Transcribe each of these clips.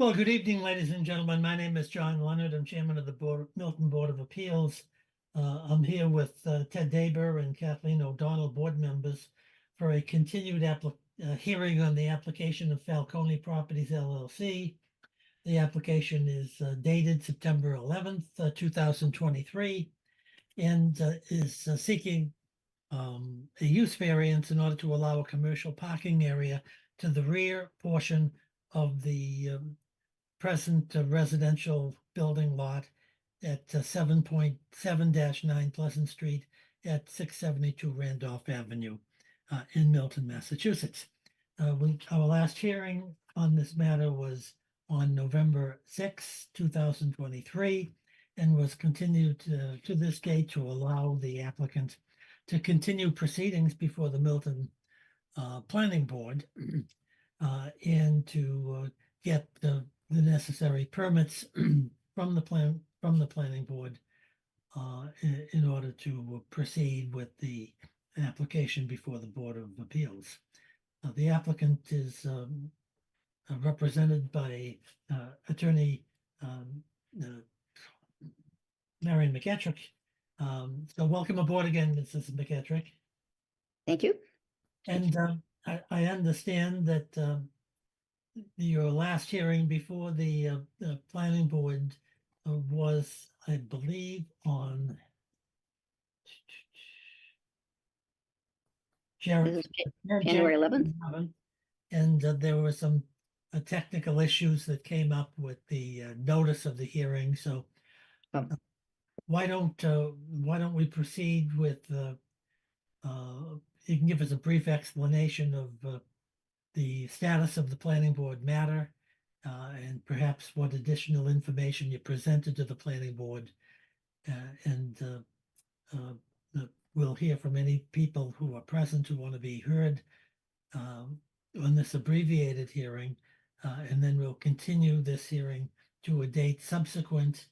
Well, good evening, ladies and gentlemen. My name is John Leonard. I'm chairman of the Milton Board of Appeals. I'm here with Ted Daber and Kathleen O'Donnell, board members, for a continued hearing on the application of Falcone Properties LLC. The application is dated September 11th, 2023, and is seeking a use variance in order to allow a commercial parking area to the rear portion of the present residential building lot at 7.7-9 Pleasant Street at 672 Randolph Avenue in Milton, Massachusetts. Our last hearing on this matter was on November 6, 2023, and was continued to this date to allow the applicant to continue proceedings before the Milton Planning Board and to get the necessary permits from the planning board in order to proceed with the application before the Board of Appeals. The applicant is represented by attorney Marion McEtrick. So welcome aboard again, Mrs. McEtrick. Thank you. And I understand that your last hearing before the planning board was, I believe, on January 11th. And there were some technical issues that came up with the notice of the hearing. So why don't we proceed with you can give us a brief explanation of the status of the planning board matter, and perhaps what additional information you presented to the planning board. And we'll hear from any people who are present who want to be heard on this abbreviated hearing. And then we'll continue this hearing to a date subsequent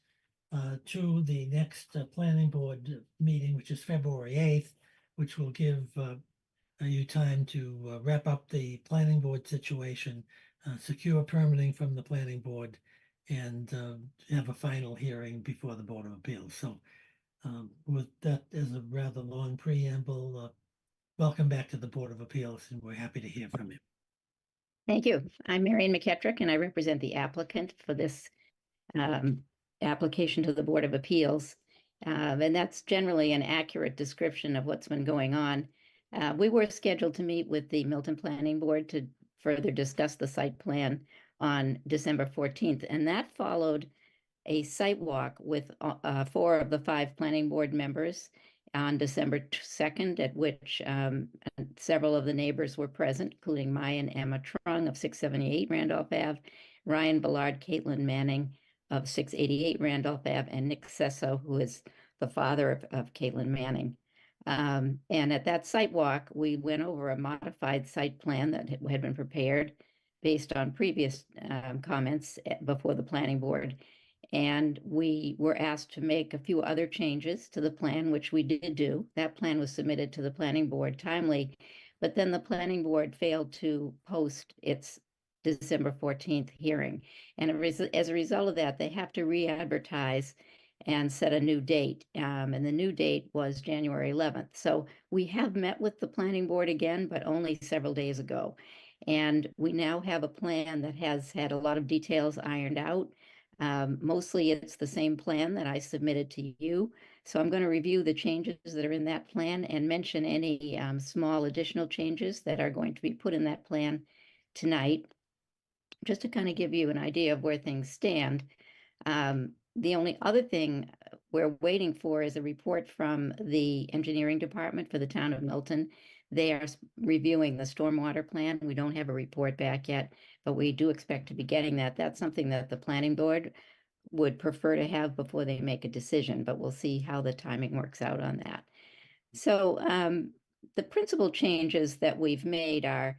to the next planning board meeting, which is February 8th, which will give you time to wrap up the planning board situation, secure permitting from the planning board, and have a final hearing before the Board of Appeals. So with that as a rather long preamble, welcome back to the Board of Appeals, and we're happy to hear from you. Thank you. I'm Marion McEtrick, and I represent the applicant for this application to the Board of Appeals. And that's generally an accurate description of what's been going on. We were scheduled to meet with the Milton Planning Board to further discuss the site plan on December 14th, and that followed a site walk with 4 of the 5 planning board members on December 2nd, at which several of the neighbors were present, including Maya and Emma Trung of 678 Randolph Ave, Ryan Ballard, Caitlin Manning of 688 Randolph Ave, and Nick Sesso, who is the father of Caitlin Manning. And at that site walk, we went over a modified site plan that had been prepared based on previous comments before the planning board. And we were asked to make a few other changes to the plan, which we did do. That plan was submitted to the planning board timely, but then the planning board failed to post its December 14th hearing. And as a result of that, they have to re-advertise and set a new date. And the new date was January 11th. So we have met with the planning board again, but only several days ago. And we now have a plan that has had a lot of details ironed out. Mostly it's the same plan that I submitted to you. So I'm going to review the changes that are in that plan and mention any small additional changes that are going to be put in that plan tonight, just to kind of give you an idea of where things stand. The only other thing we're waiting for is a report from the engineering department for the town of Milton. They are reviewing the stormwater plan. We don't have a report back yet, but we do expect to be getting that. That's something that the planning board would prefer to have before they make a decision, but we'll see how the timing works out on that. So the principal changes that we've made are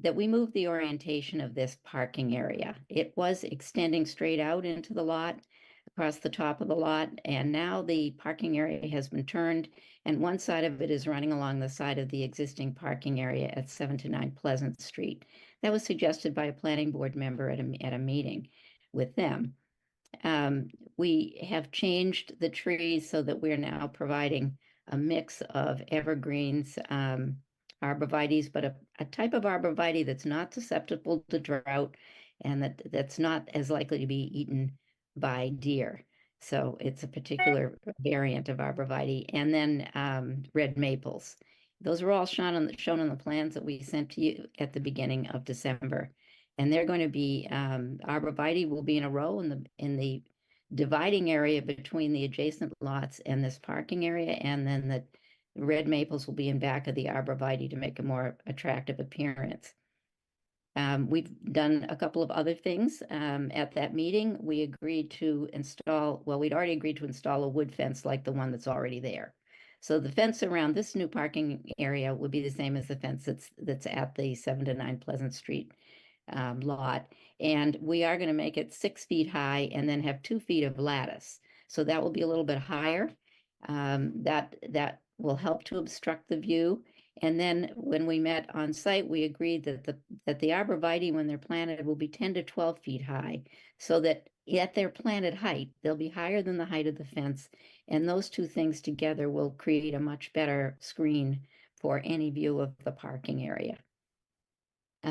that we moved the orientation of this parking area. It was extending straight out into the lot. across the top of the lot. And now the parking area has been turned, and one side of it is running along the side of the existing parking area at 7 to 9 Pleasant Street. That was suggested by a planning board member at a meeting with them. We have changed the trees so that we're now providing a mix of evergreens, arborvitaes, but a type of arborvitae that's not susceptible to drought and that's not as likely to be eaten by deer. So it's a particular variant of arborvitae. And then red maples. Those are all shown on the plans that we sent to you at the beginning of December. And they're going to be, arborvitae will be in a row in the dividing area between the adjacent lots and this parking area, and then the red maples will be in back of the arborvitae to make a more attractive appearance. We've done a couple of other things. At that meeting, we agreed to install, well, we'd already agreed to install a wood fence like the one that's already there. So the fence around this new parking area would be the same as the fence that's at the 7 to 9 Pleasant Street lot. And we are going to make it 6 feet high and then have 2 feet of lattice. So that will be a little bit higher. That will help to obstruct the view. And then when we met on site, we agreed that the arborvitae, when they're planted, will be 10 to 12 feet high, so that at their planted height, they'll be higher than the height of the fence. And those two things together will create a much better screen for any view of the parking area.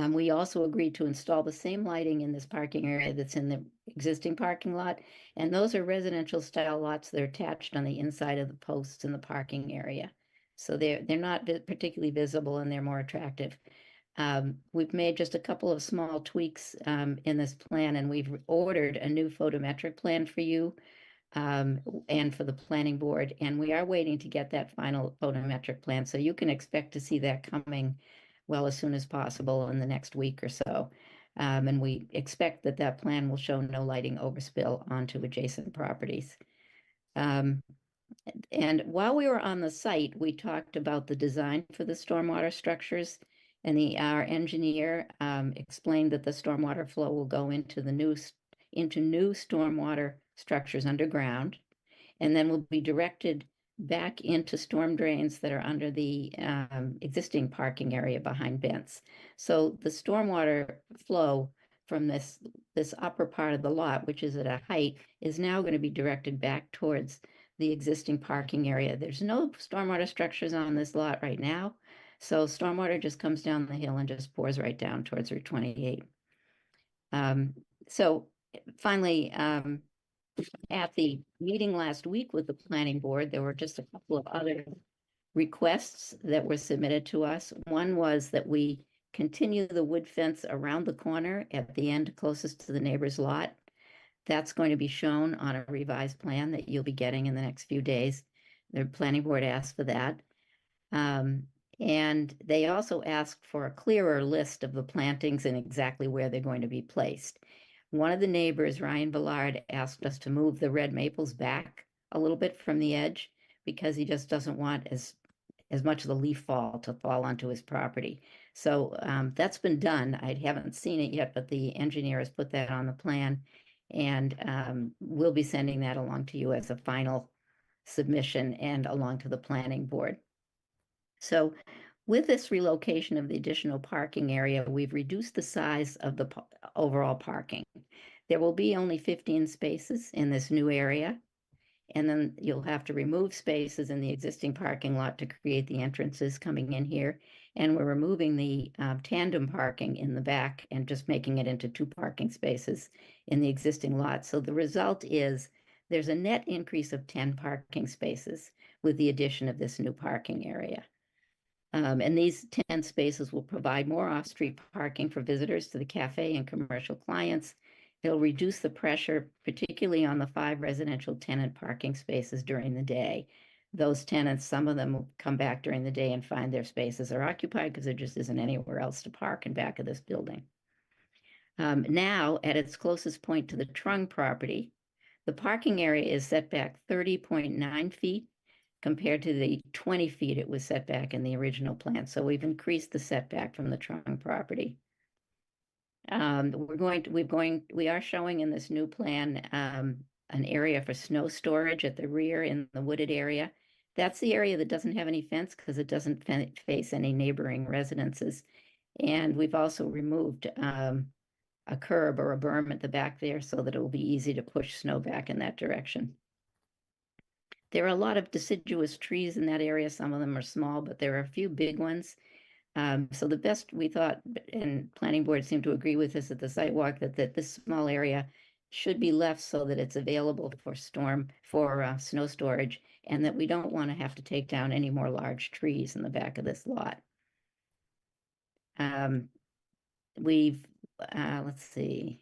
We also agreed to install the same lighting in this parking area that's in the existing parking lot. And those are residential style lots that are attached on the inside of the posts in the parking area. So they're not particularly visible and they're more attractive. We've made just a couple of small tweaks in this plan, and we've ordered a new photometric plan for you and for the planning board. And we are waiting to get that final photometric plan. So you can expect to see that coming well as soon as possible in the next week or so. And we expect that plan will show no lighting overspill onto adjacent properties. And while we were on the site, we talked about the design for the stormwater structures, and our engineer explained that the stormwater flow will go into new stormwater structures underground, and then will be directed back into storm drains that are under the existing parking area behind Bent's. So the stormwater flow from this upper part of the lot, which is at a height, is now going to be directed back towards the existing parking area. There's no stormwater structures on this lot right now, so stormwater just comes down the hill and just pours right down towards Route 28. So finally, at the meeting last week with the planning board, there were just a couple of other requests that were submitted to us. One was that we continue the wood fence around the corner at the end closest to the neighbor's lot. That's going to be shown on a revised plan that you'll be getting in the next few days. The planning board asked for that. And they also asked for a clearer list of the plantings and exactly where they're going to be placed. One of the neighbors, Ryan Ballard, asked us to move the red maples back a little bit from the edge because he just doesn't want as much of the leaf fall to fall onto his property. So that's been done. I haven't seen it yet, but the engineer has put that on the plan, and we'll be sending that along to you as a final submission and along to the planning board. So with this relocation of the additional parking area, we've reduced the size of the overall parking. There will be only 15 spaces in this new area, and then you'll have to remove spaces in the existing parking lot to create the entrances coming in here. And we're removing the tandem parking in the back and just making it into 2 parking spaces in the existing lot. So the result is there's a net increase of 10 parking spaces with the addition of this new parking area. And these 10 spaces will provide more off-street parking for visitors to the cafe and commercial clients. It'll reduce the pressure, particularly on the 5 residential tenant parking spaces during the day. Those tenants, some of them will come back during the day and find their spaces are occupied because there just isn't anywhere else to park in back of this building. Now, at its closest point to the Trung property, the parking area is set back 30.9 feet compared to the 20 feet it was set back in the original plan. So we've increased the setback from the Trung property. We are showing in this new plan an area for snow storage at the rear in the wooded area. That's the area that doesn't have any fence because it doesn't face any neighboring residences. And we've also removed a curb or a berm at the back there so that it will be easy to push snow back in that direction. There are a lot of deciduous trees in that area. Some of them are small, but there are a few big ones. So the best we thought, and planning board seemed to agree with us at the site walk, that this small area should be left so that it's available for snow storage, and that we don't want to have to take down any more large trees in the back of this lot. Let's see.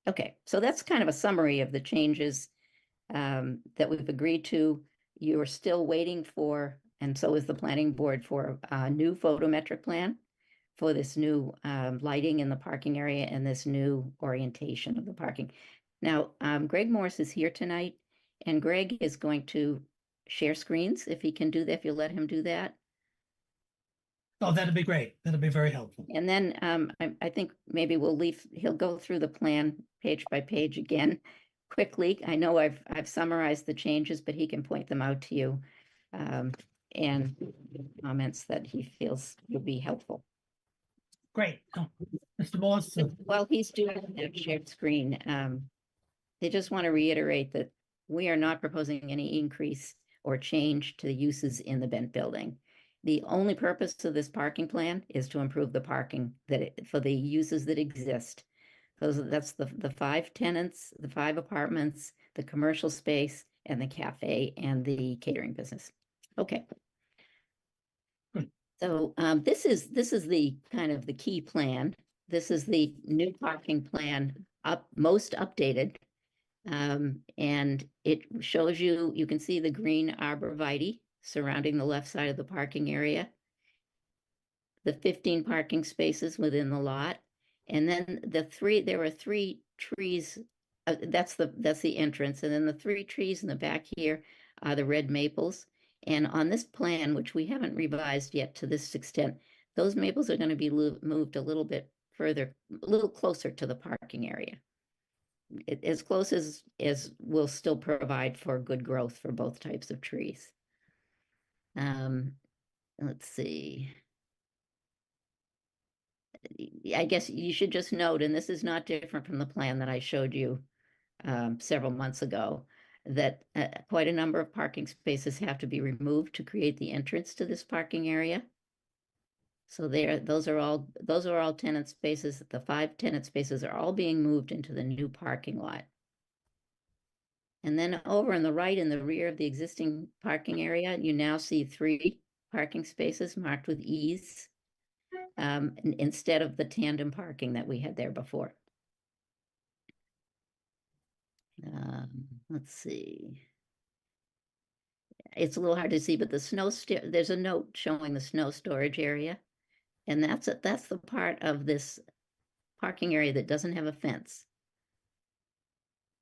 Okay, so that's kind of a summary of the changes that we've agreed to. You are still waiting for, and so is the planning board, for a new photometric plan for this new lighting in the parking area and this new orientation of the parking. Now, Greg Morse is here tonight, and Greg is going to share screens if he can do that, if you'll let him do that. Oh, that'd be great. That'd be very helpful. And then I think maybe he'll go through the plan page by page again quickly. I know I've summarized the changes, but he can point them out to you and comments that he feels would be helpful. Great. Mr. Morse. While he's doing that shared screen, they just want to reiterate that we are not proposing any increase or change to the uses in the Bent building. The only purpose of this parking plan is to improve the parking for the uses that exist. That's the 5 tenants, the 5 apartments, the commercial space, and the cafe and the catering business. Okay. So this is the kind of the key plan. This is the new parking plan, most updated. And it shows you can see the green arborvitae surrounding the left side of the parking area, the 15 parking spaces within the lot, and then there are 3 trees. That's the entrance, and then the 3 trees in the back here are the red maples. And on this plan, which we haven't revised yet to this extent, those maples are going to be moved a little bit further, a little closer to the parking area. As close as will still provide for good growth for both types of trees. Let's see. I guess you should just note, and this is not different from the plan that I showed you several months ago, that quite a number of parking spaces have to be removed to create the entrance to this parking area. So those are all tenant spaces. The 5 tenant spaces are all being moved into the new parking lot. And then over on the right, in the rear of the existing parking area, you now see 3 parking spaces marked with E's instead of the tandem parking that we had there before. Let's see. It's a little hard to see, but there's a note showing the snow storage area. And that's the part of this parking area that doesn't have a fence.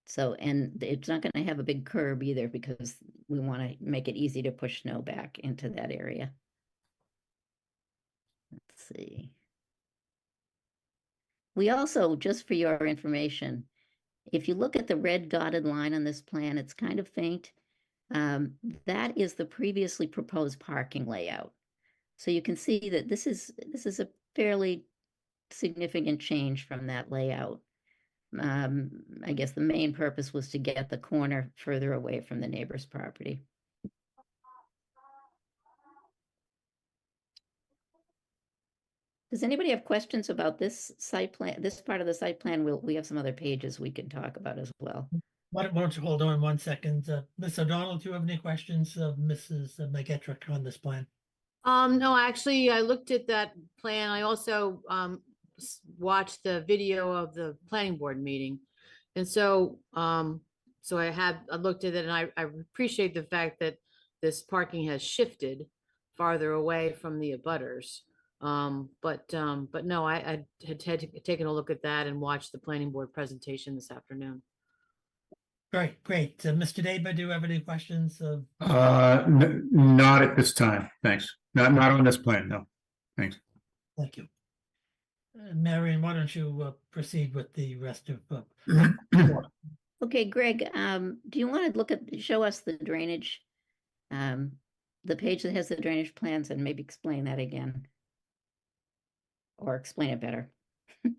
So, and it's not going to have a big curb either because we want to make it easy to push snow back into that area. Let's see. We also, just for your information, if you look at the red dotted line on this plan, it's kind of faint. That is the previously proposed parking layout. So you can see that this is a fairly significant change from that layout. I guess the main purpose was to get the corner further away from the neighbor's property. Does anybody have questions about this site plan, this part of the site plan? We have some other pages we can talk about as well. Why don't you hold on 1 second? Ms. O'Donnell, do you have any questions of Mrs. McGettrick on this plan? No, actually, I looked at that plan. I also watched the video of the planning board meeting. And so I looked at it, and I appreciate the fact that this parking has shifted farther away from the abutters. But no, I had taken a look at that and watched the planning board presentation this afternoon. Great. Mr. Daber, do you have any questions? Not at this time. Thanks. Not on this plan. No. Thanks. Thank you. Marion, why don't you proceed with the rest of Okay, Greg, do you want to show us the drainage? The page that has the drainage plans and maybe explain that again? Or explain it better. I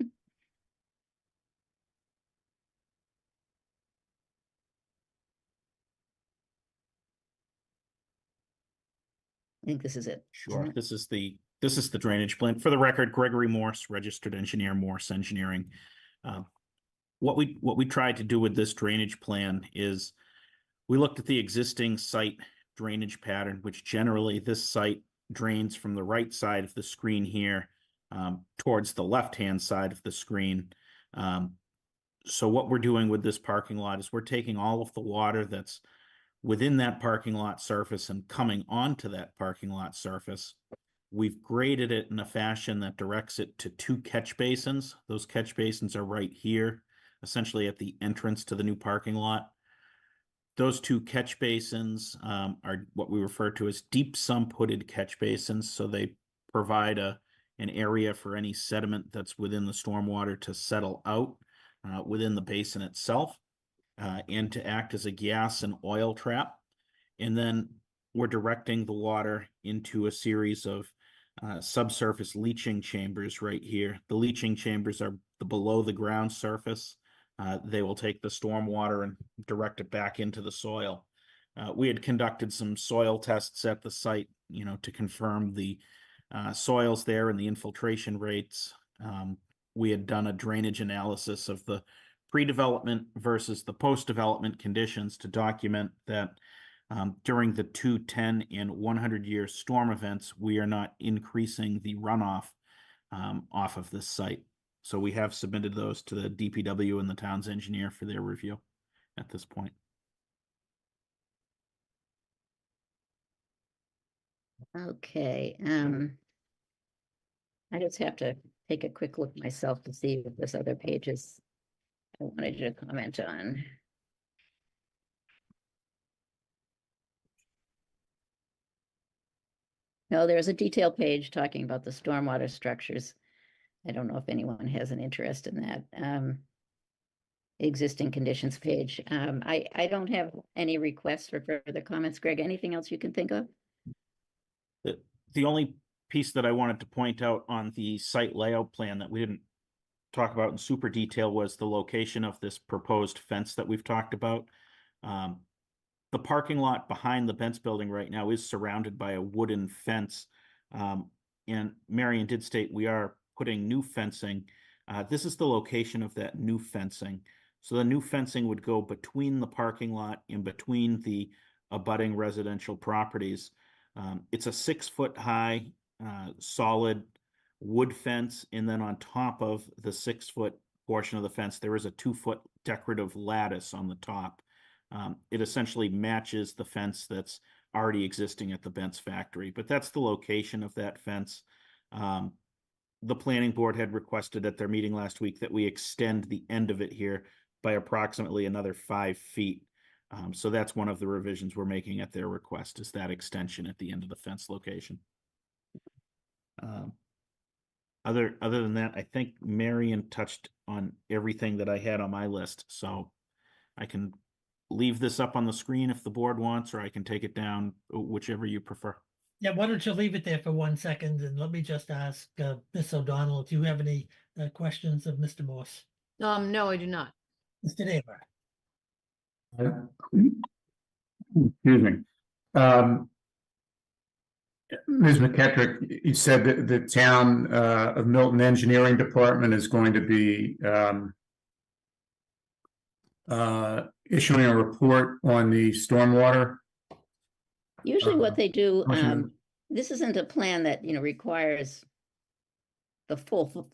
think this is it. Sure. isn't it? This is the drainage plan. For the record, Gregory Morse, registered engineer, Morse Engineering. What we tried to do with this drainage plan is we looked at the existing site drainage pattern, which generally this site drains from the right side of the screen here towards the left-hand side of the screen. So what we're doing with this parking lot is we're taking all of the water that's within that parking lot surface and coming onto that parking lot surface. We've graded it in a fashion that directs it to 2 catch basins. Those catch basins are right here, essentially at the entrance to the new parking lot. Those 2 catch basins are what we refer to as deep sump hooded catch basins. So they provide an area for any sediment that's within the stormwater to settle out within the basin itself. And to act as a gas and oil trap. And then we're directing the water into a series of subsurface leaching chambers right here. The leaching chambers are below the ground surface. They will take the stormwater and direct it back into the soil. We had conducted some soil tests at the site, to confirm the soils there and the infiltration rates. We had done a drainage analysis of the pre-development versus the post-development conditions to document that during the 2, 10, and 100-year storm events, we are not increasing the runoff off of this site. So we have submitted those to the DPW and the town's engineer for their review at this point. Okay, I just have to take a quick look myself to see if there's other pages I wanted you to comment on. No, there's a detail page talking about the stormwater structures. I don't know if anyone has an interest in that. Existing conditions page. I don't have any requests for further comments. Greg, anything else you can think of? The only piece that I wanted to point out on the site layout plan that we didn't talk about in super detail was the location of this proposed fence that we've talked about. The parking lot behind the Bent's building right now is surrounded by a wooden fence. And Marion did state we are putting new fencing. This is the location of that new fencing. So the new fencing would go between the parking lot and between the abutting residential properties. It's a 6-foot high solid wood fence, and then on top of the 6-foot portion of the fence, there is a 2-foot decorative lattice on the top. It essentially matches the fence that's already existing at the Bent's factory, but that's the location of that fence. The planning board had requested at their meeting last week that we extend the end of it here by approximately another 5 feet. So that's one of the revisions we're making at their request, is that extension at the end of the fence location. Other than that, I think Marion touched on everything that I had on my list, so I can leave this up on the screen if the board wants, or I can take it down, whichever you prefer. Yeah, why don't you leave it there for 1 second and let me just ask Ms. O'Donnell, do you have any questions of Mr. Morse? No, I do not. Mr. Neighbor? Excuse me. Ms. McKettrick, you said that the town of Milton Engineering Department is going to be issuing a report on the stormwater. Usually what they do, Motion. this isn't a plan that, requires the full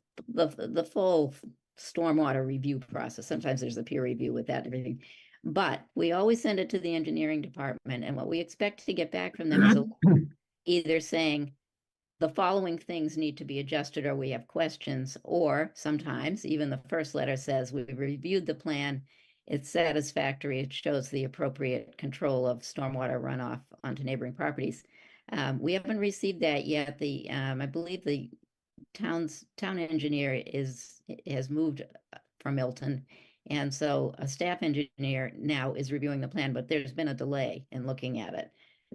stormwater review process. Sometimes there's a peer review with that and everything. But we always send it to the engineering department, and what we expect to get back from them is either saying the following things need to be adjusted or we have questions, or sometimes even the first letter says we've reviewed the plan, it's satisfactory, it shows the appropriate control of stormwater runoff onto neighboring properties. We haven't received that yet. I believe the town engineer has moved from Milton, And so a staff engineer now is reviewing the plan, but there's been a delay in looking at it.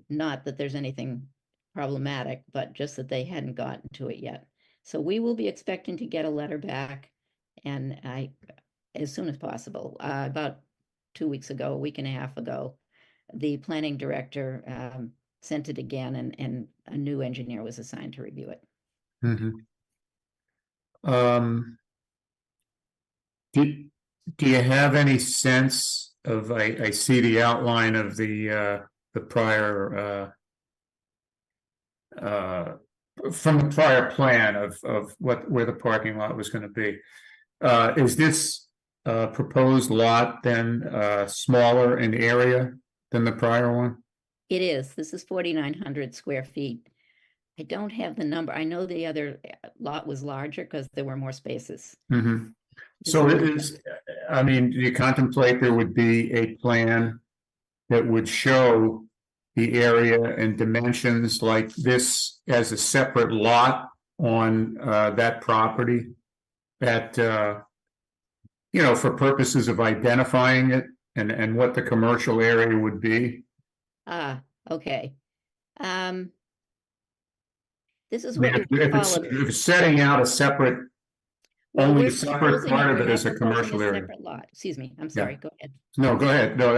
Not that there's anything problematic, but just that they hadn't gotten to it yet. So we will be expecting to get a letter back, and as soon as possible. About 2 weeks ago, a week and a half ago, the planning director sent it again, and a new engineer was assigned to review it. Do you have any sense of, I see the outline of the prior from the prior plan of where the parking lot was going to be. Is this proposed lot then smaller in area than the prior one? It is. This is 4,900 square feet. I don't have the number. I know the other lot was larger because there were more spaces. Mm-hmm. So it is, I mean, do you contemplate there would be a plan that would show the area and dimensions like this as a separate lot on that property that, you know, for purposes of identifying it and what the commercial area would be? Ah, okay. This is I mean, what you if call it's setting out a separate, well, only we're a separate proposing part of we it are as a proposing commercial area. separate lot. Excuse me. I'm sorry. Go ahead. No, go ahead. No,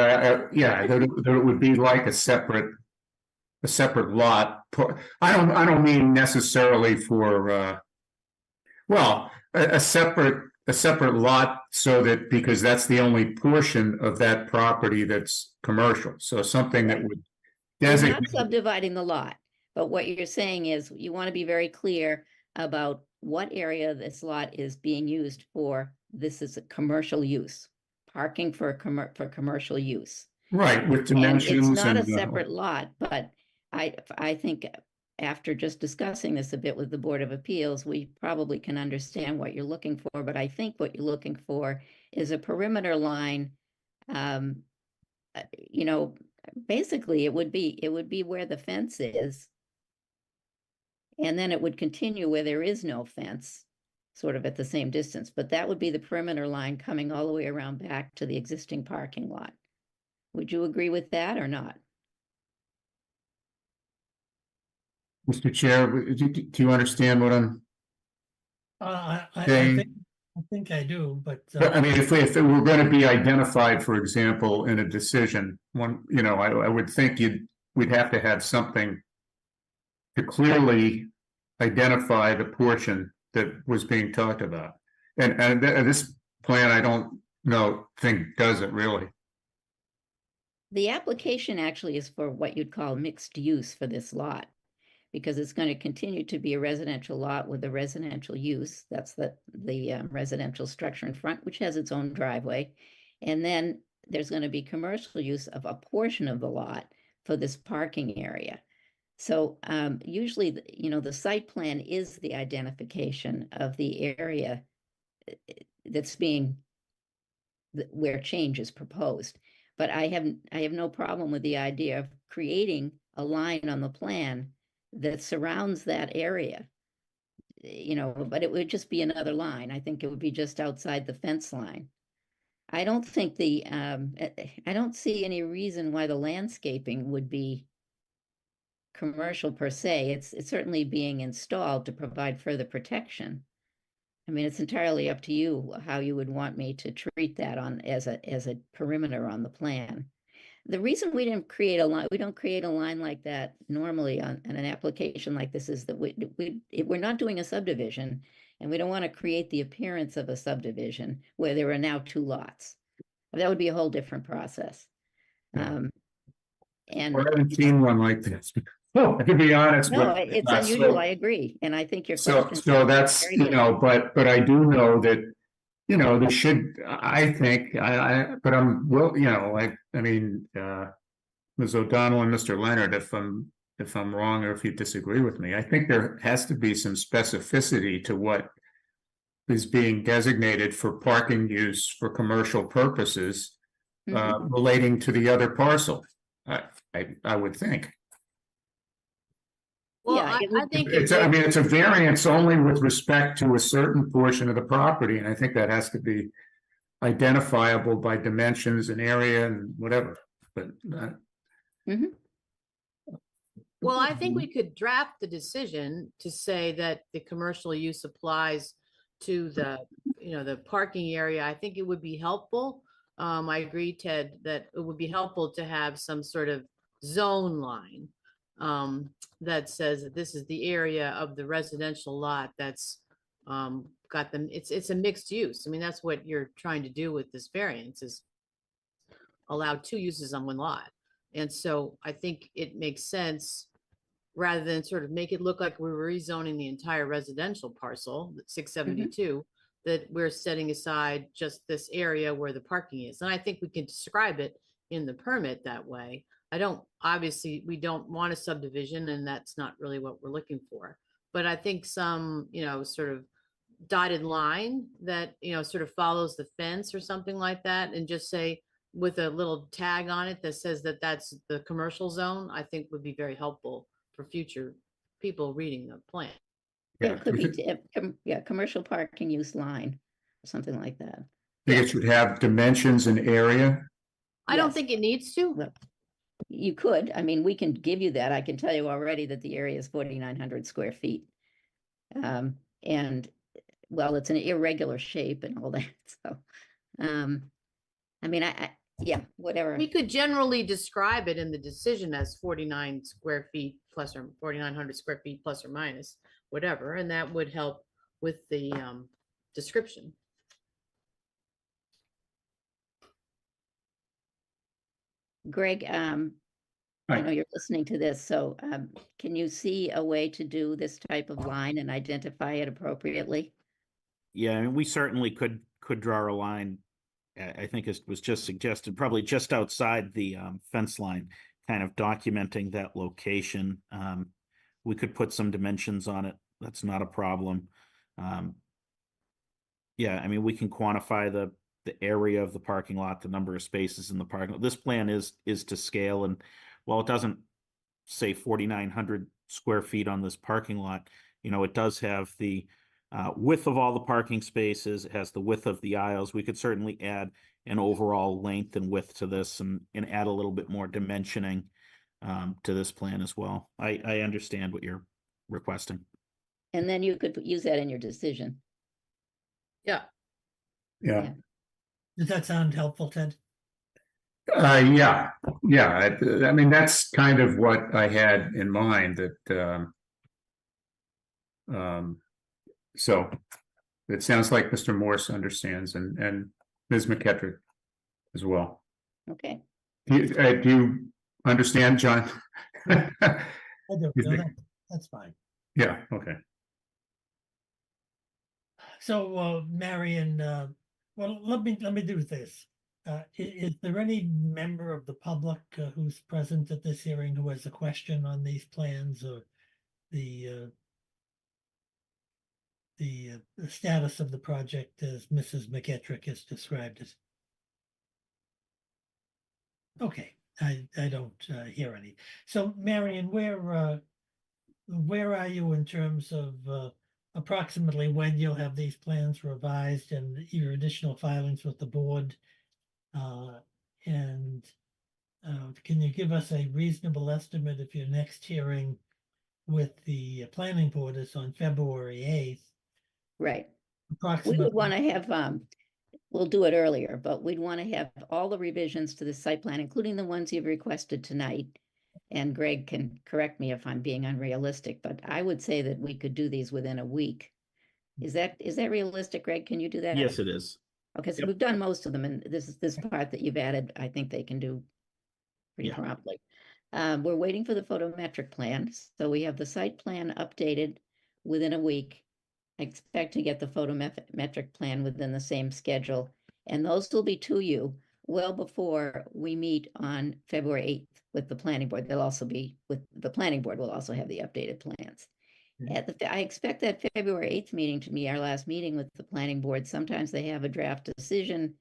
yeah, that it would be like a separate lot. I don't mean necessarily for, well, a separate lot so that, because that's the only portion of that property that's commercial. So something that would We're not designate. subdividing the lot, but what you're saying is you want to be very clear about what area this lot is being used for. This is a commercial use, parking for commercial use. Right, with And dimensions. it's not a and, separate lot, but I think after just discussing this a bit with the Board of Appeals, we probably can understand what you're looking for, but I think what you're looking for is a perimeter line. You know, basically it would be where the fence is. And then it would continue where there is no fence, sort of at the same distance, but that would be the perimeter line coming all the way around back to the existing parking lot. Would you agree with that or not? Mr. Chair, do you understand what I'm I saying? think I do, but I mean, if it were going to be identified, for example, in a decision, you know, I would think we'd have to have something to clearly identify the portion that was being talked about. And this plan, I don't think does it really. The application actually is for what you'd call mixed use for this lot, because it's going to continue to be a residential lot with a residential use. That's the residential structure in front, which has its own driveway. And then there's going to be commercial use of a portion of the lot for this parking area. So usually, you know, the site plan is the identification of the area that's where change is proposed. But I have no problem with the idea of creating a line on the plan that surrounds that area, you know, but it would just be another line. I think it would be just outside the fence line. I don't think I don't see any reason why the landscaping would be commercial per se. It's certainly being installed to provide further protection. I mean, it's entirely up to you how you would want me to treat that as a perimeter on the plan. The reason we didn't create a line, we don't create a line like that normally on an application like this is that we're not doing a subdivision, and we don't want to create the appearance of a subdivision where there are now two lots. That would be a whole different process. Yeah. And I haven't seen one like this. To be honest, no, with it's unusual. I agree, and I think your question. So that's, you know, but I do know that, you know, there should, I think, but well, you know, I mean, Ms. O'Donnell and Mr. Leonard, if I'm wrong or if you disagree with me, I think there has to be some specificity to what is being designated for parking use for commercial purposes relating to the other parcel. I would think. Well, Yeah, I think I mean, it's a variance only with respect to a certain portion of the property, and I think that has to be identifiable by dimensions and area and whatever, but Well, I think we could draft the decision to say that the commercial use applies to the, the parking area. I think it would be helpful. I agree, Ted, that it would be helpful to have some sort of zone line that says that this is the area of the residential lot that's got them, it's a mixed use. I mean, that's what you're trying to do with this variance is allow two uses on one lot. And so I think it makes sense rather than sort of make it look like we're rezoning the entire residential parcel, 672, that we're setting aside just this area where the parking is. And I think we can describe it in the permit that way. Obviously, we don't want a subdivision, and that's not really what we're looking for. But I think some, sort of dotted line that, sort of follows the fence or something like that, and just say with a little tag on it that says that that's the commercial zone, I think would be very helpful for future people reading the plan. Yeah, it could be, commercial parking use line, or something like that. I think it should have dimensions and area. I don't Yes. think it needs to. Well, you could, I mean, we can give you that. I can tell you already that the area is 4,900 square feet. And well, it's an irregular shape and all that, so, I mean, yeah, whatever. We could generally describe it in the decision as 49 square feet plus or 4,900 square feet plus or minus, whatever, and that would help with the description. Greg, I Hi. know you're listening to this, so can you see a way to do this type of line and identify it appropriately? Yeah, I mean, we certainly could draw a line. I think it was just suggested, probably just outside the fence line, kind of documenting that location. We could put some dimensions on it. That's not a problem. Yeah, I mean, we can quantify the area of the parking lot, the number of spaces in the parking lot. This plan is to scale, and while it doesn't say 4,900 square feet on this parking lot, it does have the width of all the parking spaces. It has the width of the aisles. We could certainly add an overall length and width to this and add a little bit more dimensioning to this plan as well. I understand what you're requesting. And then you could use that in your decision. Yeah. Yeah. Does that sound helpful, Ted? Yeah. I mean, that's kind of what I had in mind that, so it sounds like Mr. Morse understands and Ms. McKettrick as well. Okay. Do you understand, John? I do. No, that's fine. Yeah, okay. So, Marion, well, let me do this. Is there any member of the public who's present at this hearing who has a question on these plans or the status of the project as Mrs. McKettrick has described it? Okay, I don't hear any. So, Marion, where are you in terms of approximately when you'll have these plans revised and your additional filings with the board? And can you give us a reasonable estimate if your next hearing with the planning board is on February 8th? Right. We Approximately. would want to have, we'll do it earlier, but we'd want to have all the revisions to the site plan, including the ones you've requested tonight. And Greg can correct me if I'm being unrealistic, but I would say that we could do these within a week. Is that realistic, Greg? Can you do that? Yes, it is. Okay, so Yep. we've done most of them, and this part that you've added, I think they can do pretty Yeah. promptly. We're waiting for the photometric plan, so we have the site plan updated within a week. I expect to get the photometric plan within the same schedule, and those will be to you well before we meet on February 8th with the planning board. They'll also be with the planning board will also have the updated plans. I expect that February 8th meeting to be our last meeting with the planning board. Sometimes they have a draft decision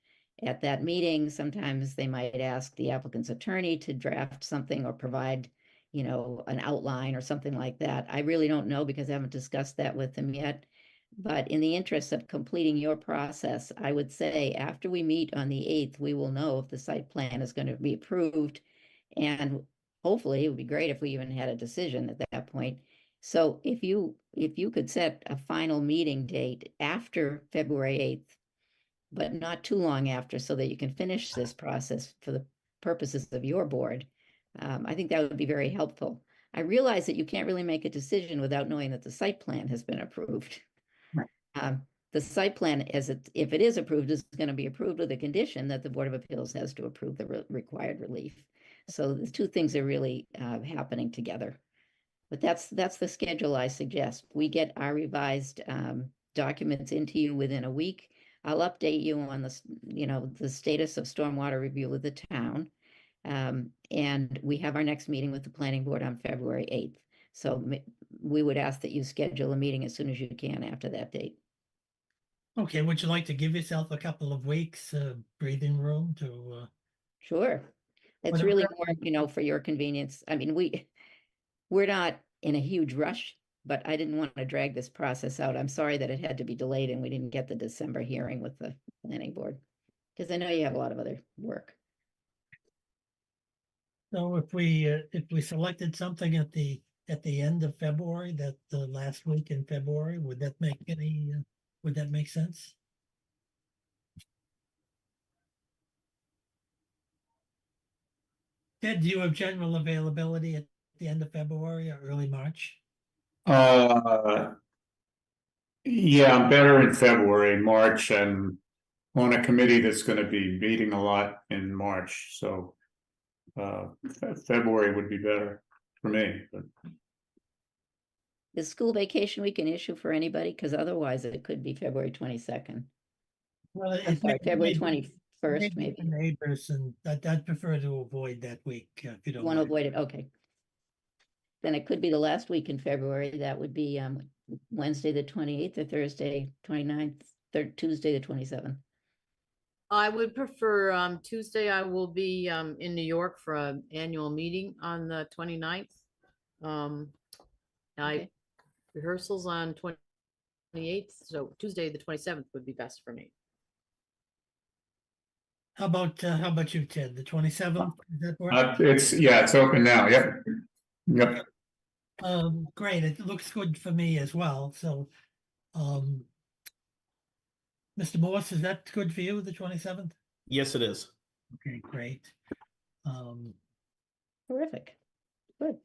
at that meeting. Sometimes they might ask the applicant's attorney to draft something or provide, an outline or something like that. I really don't know because I haven't discussed that with them yet. But in the interest of completing your process, I would say after we meet on the 8th, we will know if the site plan is going to be approved. And hopefully it would be great if we even had a decision at that point. So if you could set a final meeting date after February 8th, but not too long after, so that you can finish this process for the purposes of your board, I think that would be very helpful. I realize that you can't really make a decision without knowing that the site plan has been approved. The site plan, if it is approved, is going to be approved with a condition that the Board of Appeals has to approve the required relief. So the two things are really happening together. But that's the schedule I suggest. We get our revised documents into you within a week. I'll update you on the status of stormwater review with the town. And we have our next meeting with the planning board on February 8th. So we would ask that you schedule a meeting as soon as you can after that date. Okay, would you like to give yourself a couple of weeks breathing room to? Sure. It's Whatever. really more, for your convenience. I mean, we're not in a huge rush, but I didn't want to drag this process out. I'm sorry that it had to be delayed and we didn't get the December hearing with the planning board, because I know you have a lot of other work. So if we selected something at the end of February, that the last week in February, would that make sense? Ted, do you have general availability at the end of February or early March? Yeah, I'm better in February. March, I'm on a committee that's gonna be meeting a lot in March, so. February would be better for me, but. Is school vacation week an issue for anybody? Because otherwise it could be February 22nd. Well, I'm sorry, February maybe 21st, the maybe. neighbors, and I'd prefer to avoid that week if you You don't want to mind. avoid it? Okay. Then it could be the last week in February. That would be Wednesday, the 28th, or Thursday, 29th, Tuesday, the 27th. I would prefer Tuesday. I will be in New York for an annual meeting on the 29th. Okay. Rehearsals on 28th, so Tuesday, the 27th would be best for me. How about you, Ted? The 27th? Does that work? It's open now, yep. Yep, Great. It looks good for me as well. So, Mr. Morse, is that good for you, the 27th? Yes, it is. Okay, great. Terrific. Good.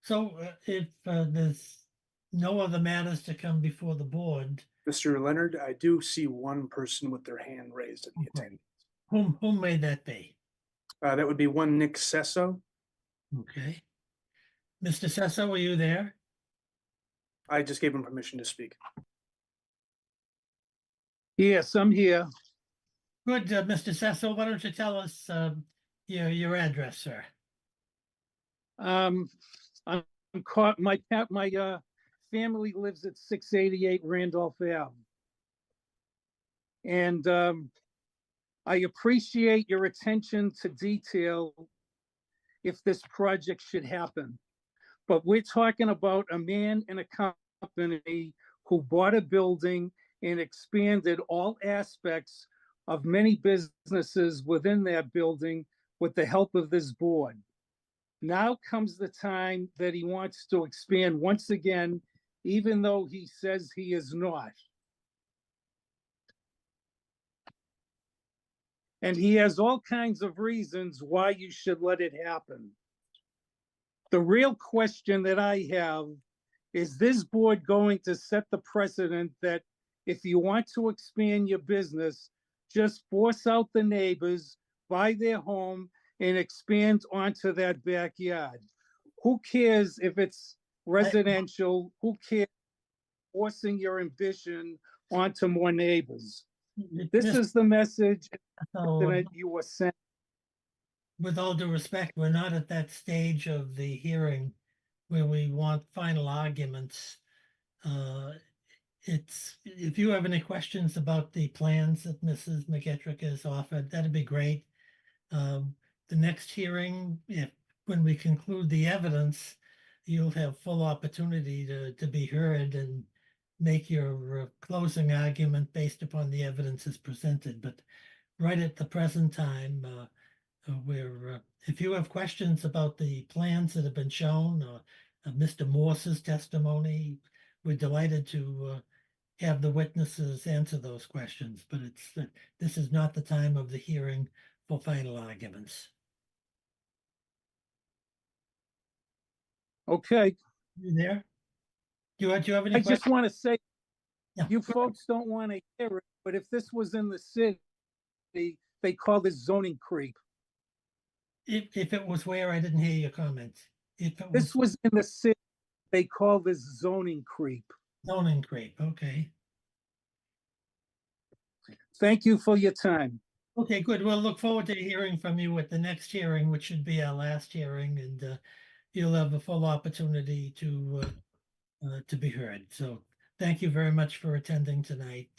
So if there's no other matters to come before the board, Mr. Leonard, I do see one person with their hand raised in the Okay. attendance. whom may that be? That would be one Nick Sesso. Okay. Mr. Sesso, are you there? I just gave him permission to speak. Yes, I'm here. Good, Mr. Sesso, why don't you tell us your address, sir? I'm caught, my family lives at 688 Randolph Ave. And I appreciate your attention to detail if this project should happen. But we're talking about a man and a company who bought a building and expanded all aspects of many businesses within that building with the help of this board. Now comes the time that he wants to expand once again, even though he says he is not. And he has all kinds of reasons why you should let it happen. The real question that I have is this board going to set the precedent that if you want to expand your business, just force out the neighbors, buy their home, and expand onto that backyard? Who cares if it's residential? Who cares forcing your ambition onto more neighbors? This is the message that you were sent. With all due respect, we're not at that stage of the hearing where we want final arguments. If you have any questions about the plans that Mrs. McEttrick has offered, that'd be great. The next hearing, when we conclude the evidence, you'll have full opportunity to be heard, and make your closing argument based upon the evidence as presented. But right at the present time, if you have questions about the plans that have been shown, Mr. Morse's testimony, we're delighted to have the witnesses answer those questions, but this is not the time of the hearing for final arguments. Okay, You there? Do you have any I just questions? want to say, Yeah. you folks don't want to hear it, but if this was in the city, they call this zoning creep. If it was where, I didn't hear your comments. If it This was was in the city, they call this zoning creep. zoning creep, okay. Thank you for your time. Okay, good. We'll look forward to hearing from you at the next hearing, which should be our last hearing, and you'll have a full opportunity to be heard. So thank you very much for attending tonight.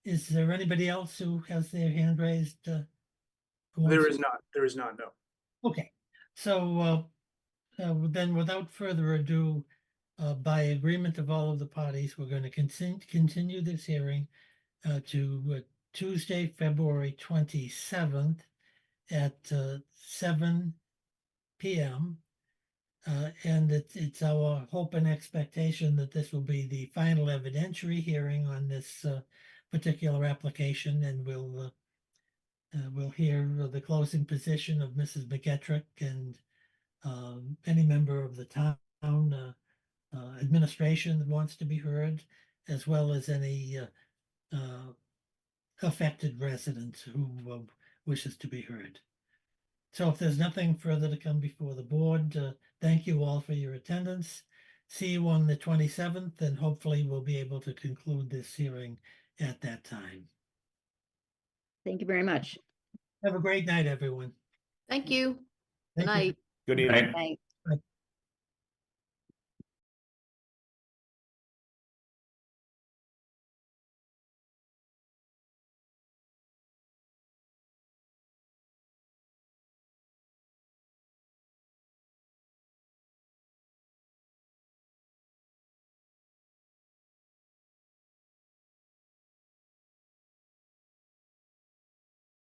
Is there anybody else who has their hand raised? Who wants There to- is not, no. Okay, so then without further ado, by agreement of all of the parties, we're going to continue this hearing to Tuesday, February 27th at 7 p.m. And it's our hope and expectation that this will be the final evidentiary hearing on this particular application, and we'll hear the closing position of Mrs. McGetrick and any member of the town administration that wants to be heard, as well as any affected resident who wishes to be heard. So if there's nothing further to come before the board, thank you all for your attendance. See you on the 27th, and hopefully we'll be able to conclude this hearing at that time. Thank you very much. Have a great night, everyone. Thank you. Good Thank you. night. Good Right. evening. Thanks.